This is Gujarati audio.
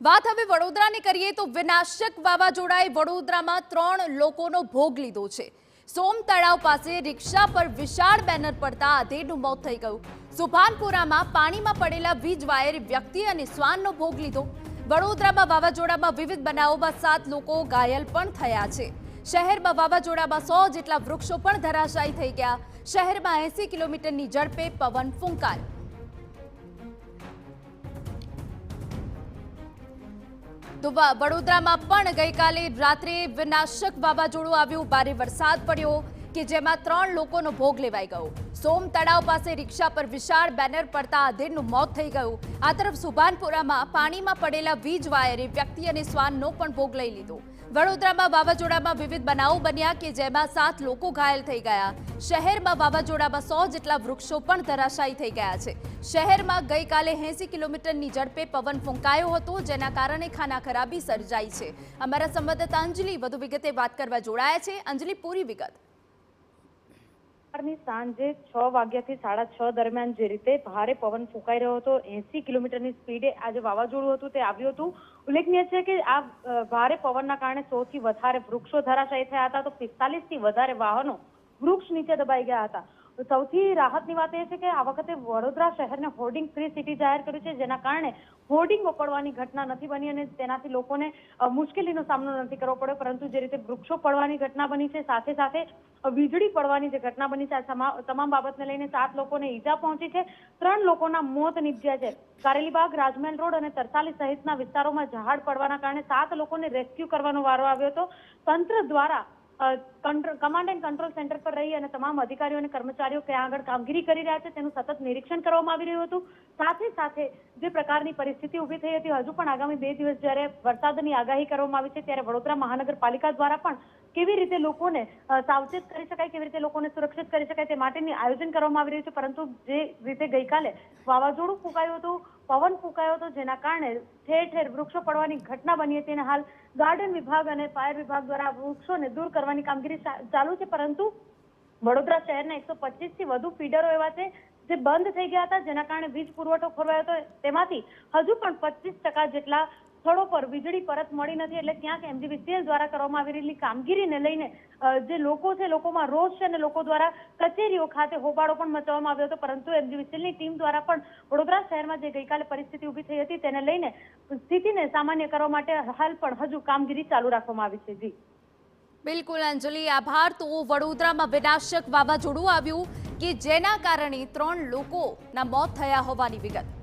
વાત હવે વડોદરાની કરીએ તો વિનાશક વાવાઝોડાએ વડોદરામાં 3 લોકોનો ભોગ લીધો છે। સોમ તળાવ પાસે રિક્ષા પર વિશાળ બેનર પડતા આધેડનું મોત થઈ ગયું। સુભાનપુરામાં પાણીમાં પડેલા વીજ વાયરે વ્યક્તિ અને શ્વાનનો ભોગ લીધો। વડોદરામાં વાવાઝોડામાં વિવિધ બનાવોમાં 7 લોકો ઘાયલ પણ થયા છે। શહેરમાં વાવાઝોડામાં 100 જેટલા વૃક્ષો પણ ધરાશાયી થઈ ગયા। શહેરમાં 80 કિલોમીટરની ઝડપે પવન ફૂંકાયો। તો વડોદરામાં પણ ગઈકાલે રાત્રે વિનાશક વાવાઝોડું આવ્યું। ભારે વરસાદ પડ્યો કે જેમાં 3 લોકોનો ભોગ લેવાઈ ગયો। સોમ તળાવ પાસે રિક્ષા પર વિશાળ બેનર પડતા આધેડનું મોત થઈ ગયું। આ તરફ સુભાનપુરામાં પાણીમાં પડેલા વીજ વાયરે વ્યક્તિ અને શ્વાનનો પણ ભોગ લઈ લીધો। વડોદરામાં વાવાઝોડામાં વિવિધ બનાવો બન્યા કે જેમાં 7 લોકો ઘાયલ થઈ ગયા। શહેરમાં વાવાઝોડામાં 100 જેટલા વૃક્ષો પણ ધરાશાયી થઈ ગયા છે। શહેરમાં ગઈકાલે 80 કિલોમીટરની ઝડપે પવન ફૂંકાયો હતો, જેના કારણે ખાનાખરાબી સર્જાઈ છે। અમારા સંવાદદાતા અંજલિ વધુ વિગતે વાત કરવા જોડાયા છે। અંજલિ, પૂરી વિગત। સાંજે 6 વાગ્યાથી 6:30 દરમિયાન જે રીતે ભારે પવન ફૂંકાઈ રહ્યો હતો, 80 કિલોમીટરની સ્પીડે આજે વાવાઝોડું હતું તે આવ્યું હતું। ઉલ્લેખનીય છે કે આ ભારે પવનના કારણે 100 થી વધારે વૃક્ષો ધરાશાયી થયા હતા, તો 45 થી વધારે વાહનો વૃક્ષ નીચે દબાઈ ગયા હતા। સૌથી રાહતની વાત એ છે કે આ વખતે વડોદરા શહેરને હોર્ડિંગ ફ્રી સિટી જાહેર કર્યું છે, જેના કારણે હોર્ડિંગો પડવાની ઘટના નથી બની અને તેનાથી લોકોને મુશ્કેલીનો સામનો નથી કરવો પડ્યો। પરંતુ જે રીતે વૃક્ષો પડવાની ઘટના બની છે, સાથે સાથે વીજળી પડવાની જે ઘટના બની છે, તમામ બાબતને લઈને 7 લોકોને ઈજા પહોંચી છે। 3 લોકોના મોત નીપજ્યા છે। કારેલીબાગ, રાજમહેલ રોડ અને તરસાલી સહિતના વિસ્તારોમાં ઝાડ પડવાના કારણે 7 લોકોને રેસ્ક્યુ કરવાનો વારો આવ્યો હતો। તંત્ર દ્વારા કમાન્ડ એન્ડ કંટ્રોલ સેન્ટર પર રહી અને તમામ અધિકારીઓ અને કર્મચારીઓ ક્યાં આગળ કામગીરી કરી રહ્યા છે તેનું સતત નિરીક્ષણ કરવામાં આવી રહ્યું હતું। સાથે સાથે જે પ્રકારની પરિસ્થિતિ ઊભી થઈ હતી, હજુ પણ આગામી 2 દિવસ જ્યારે વરસાદની આગાહી કરવામાં આવી છે, ત્યારે વડોદરા મહાનગરપાલિકા દ્વારા પણ કેવી રીતે લોકોને સાવચેત કરી શકાય, કેવી રીતે લોકોને સુરક્ષિત કરી શકાય તે માટેની આયોજન કરવામાં આવી રહ્યું છે। પરંતુ જે રીતે ગઈકાલે વાવાઝોડું ફૂંકાયું હતું, પવન ફૂંકાયો હતો, જેના કારણે ઠેર ઠેર વૃક્ષો પડવાની ઘટના બની હતી અને હાલ ગાર્ડન વિભાગ અને ફાયર વિભાગ દ્વારા વૃક્ષોને દૂર કરવાની કામગીરી ચાલુ છે। પરંતુ વડોદરા શહેરના 125 થી વધુ ફીડરો એવા છે જે બંધ થઈ ગયા હતા, જેના કારણે વીજ પુરવઠો ખોરવાયો હતો। તેમાંથી હજુ પણ 25% જેટલા સ્થળો પર વીજળી પરત મળી નથી। એટલે ક્યાંક MGVCL દ્વારા કરવામાં આવી રહેલી કામગીરીને લઈને જે લોકો છે, લોકોમાં રોષ છે અને લોકો દ્વારા કચેરીઓ ખાતે હોબાળો પણ મચાવવામાં આવ્યો હતો। પરંતુ MGVCLની ટીમ દ્વારા પણ વડોદરા શહેરમાં જે ગઈકાલે પરિસ્થિતિ ઊભી થઈ હતી તેને લઈને સ્થિતિને સામાન્ય કરવા માટે હાલ પણ હજુ કામગીરી ચાલુ રાખવામાં આવી છે। જી બિલકુલ અંજલિ, આભાર। તો વડોદરામાં વિનાશક વાવાઝોડું આવ્યું કે જેના કારણે 3 લોકોના મોત થયા હોવાની વિગત।